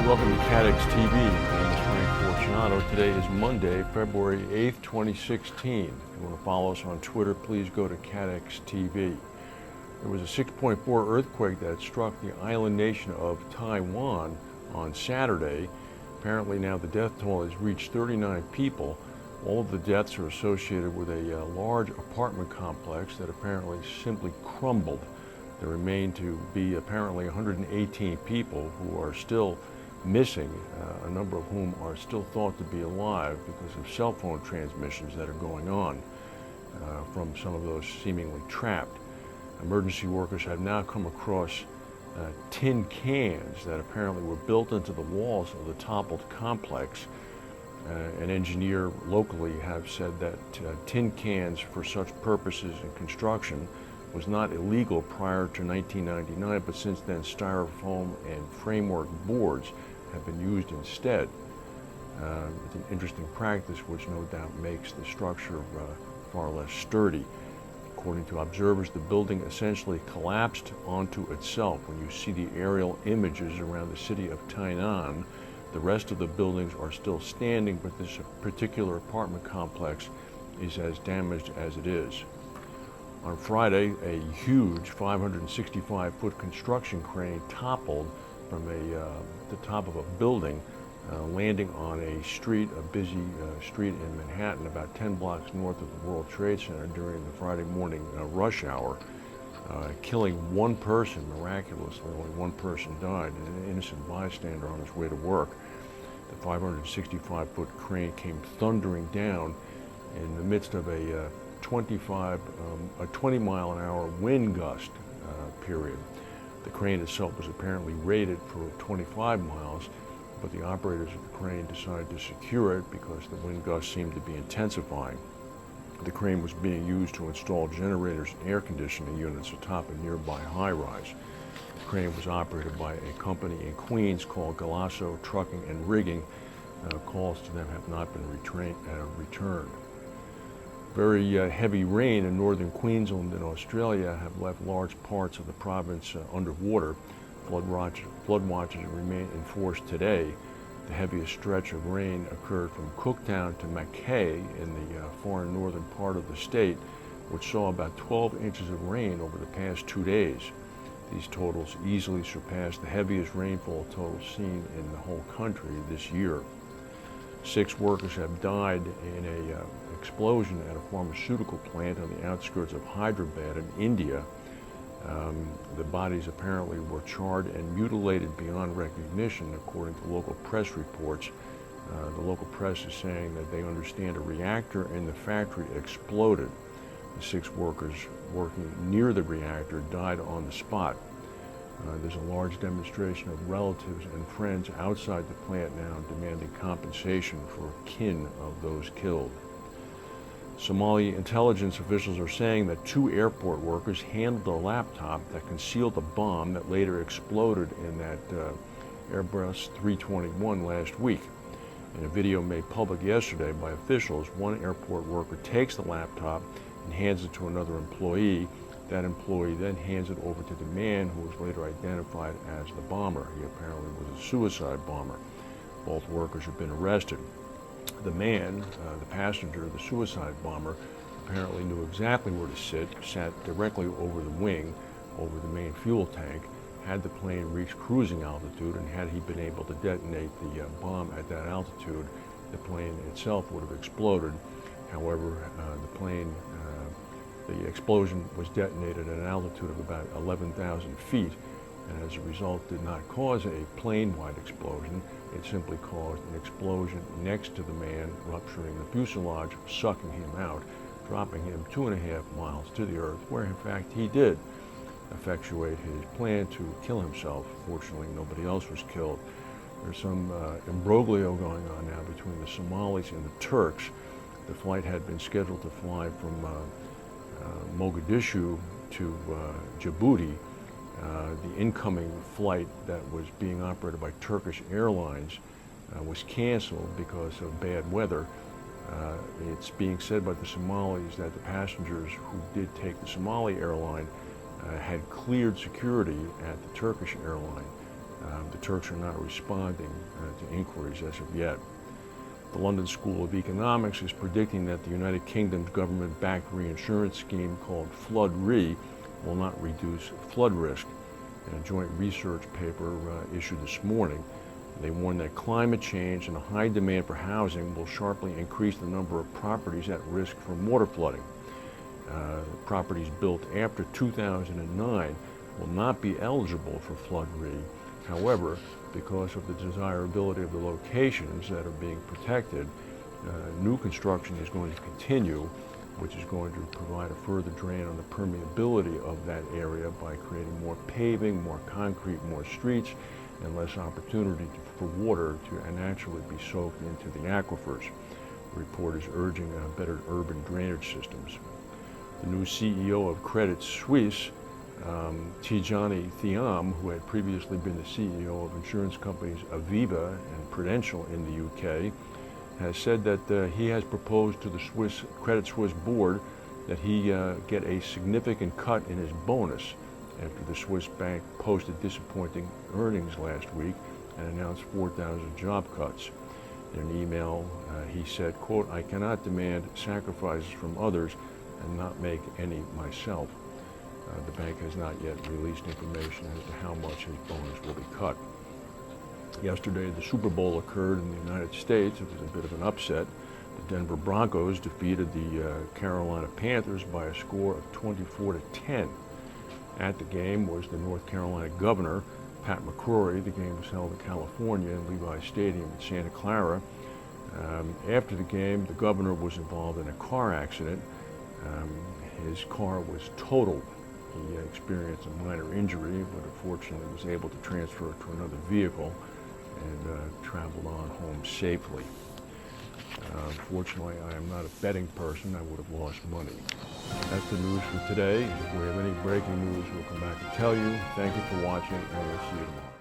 Welcome to CATEX TV. My name is Frank Fortunato. Today is Monday, February 8th, 2016. If you want to follow us on Twitter, please go to CATEX TV. There was a 6.4 earthquake that struck the island nation of Taiwan on Saturday. Apparently now the death toll has reached 39 people. All of the deaths are associated with a large apartment complex that apparently simply crumbled. There remain to be apparently 118 people who are still missing, a number of whom are still thought to be alive because of cell phone transmissions that are going on from some of those seemingly trapped. Emergency workers have now come across tin cans that apparently were built into the walls of the toppled complex. An engineer locally have said that tin cans for such purposes in construction was not illegal prior to 1999, but since then styrofoam and framework boards have been used instead. It's an interesting practice which no doubt makes the structure far less sturdy. According to observers, the building essentially collapsed onto itself. When you see the aerial images around the city of Tainan, the rest of the buildings are still standing, but this particular apartment complex is as damaged as it is. On Friday, a huge 565-foot construction crane toppled from the top of a building, landing on a busy street in Manhattan, about 10 blocks north of the World Trade Center during the Friday morning rush hour, killing one person. Miraculously, only one person died, an innocent bystander on his way to work. The 565-foot crane came thundering down in the midst of a 20-mile-an-hour wind gust period. The crane itself was apparently rated for 25 miles, but the operators of the crane decided to secure it because the wind gusts seemed to be intensifying. The crane was being used to install generators and air conditioning units atop a nearby high-rise. The crane was operated by a company in Queens called Galasso Trucking and Rigging. Calls to them have not been returned. Very heavy rain in northern Queensland in Australia have left large parts of the province underwater. Flood watches remain in force today. The heaviest stretch of rain occurred from Cooktown to Mackay in the far northern part of the state, which saw about 12 inches of rain over the past 2 days. These totals easily surpassed the heaviest rainfall totals seen in the whole country this year. 6 workers have died in an explosion at a pharmaceutical plant on the outskirts of Hyderabad in India. The bodies apparently were charred and mutilated beyond recognition, according to local press reports. The local press is saying that they understand a reactor in the factory exploded. The 6 workers working near the reactor died on the spot. There's a large demonstration of relatives and friends outside the plant now demanding compensation for kin of those killed. Somali intelligence officials are saying that 2 airport workers handled a laptop that concealed a bomb that later exploded in that Airbus 321 last week. In a video made public yesterday by officials, one airport worker takes the laptop and hands it to another employee. That employee then hands it over to the man who was later identified as the bomber. He apparently was a suicide bomber. Both workers have been arrested. The man, the passenger, the suicide bomber, apparently knew exactly where to sit, sat directly over the wing, over the main fuel tank. Had the plane reached cruising altitude, and had he been able to detonate the bomb at that altitude, the plane itself would have exploded. However, the explosion was detonated at an altitude of about 11,000 feet, and as a result did not cause a plane-wide explosion. It simply caused an explosion next to the man, rupturing the fuselage, sucking him out, dropping him 2.5 miles to the earth, where in fact he did effectuate his plan to kill himself. Fortunately, nobody else was killed. There's some imbroglio going on now between the Somalis and the Turks. The flight had been scheduled to fly from Mogadishu to Djibouti. The incoming flight that was being operated by Turkish Airlines was canceled because of bad weather. It's being said by the Somalis that the passengers who did take the Somali airline had cleared security at the Turkish airline. The Turks are not responding to inquiries as of yet. The London School of Economics is predicting that the United Kingdom's government-backed reinsurance scheme called Flood Re will not reduce flood risk. In a joint research paper issued this morning, they warn that climate change and a high demand for housing will sharply increase the number of properties at risk from water flooding. Properties built after 2009 will not be eligible for Flood Re. However, because of the desirability of the locations that are being protected, new construction is going to continue, which is going to provide a further drain on the permeability of that area by creating more paving, more concrete, more streets, and less opportunity for water to naturally be soaked into the aquifers. The report is urging better urban drainage systems. The new CEO of Credit Suisse, Tidjani Thiam, who had previously been the CEO of insurance companies Aviva and Prudential in the UK, has said that he has proposed to the Credit Suisse board that he get a significant cut in his bonus after the Swiss bank posted disappointing earnings last week and announced 4,000 job cuts. In an email, he said, quote, "I cannot demand sacrifices from others and not make any myself." The bank has not yet released information as to how much his bonus will be cut. Yesterday, the Super Bowl occurred in the United States. It was a bit of an upset. The Denver Broncos defeated the Carolina Panthers by a score of 24-10. At the game was the North Carolina governor, Pat McCrory. The game was held in California in Levi Stadium in Santa Clara. After the game, the governor was involved in a car accident. His car was totaled. He experienced a minor injury, but unfortunately was able to transfer it to another vehicle and traveled on home safely. Unfortunately, I am not a betting person. I would have lost money. That's the news for today. If we have any breaking news, we'll come back and tell you. Thank you for watching, and we'll see you tomorrow.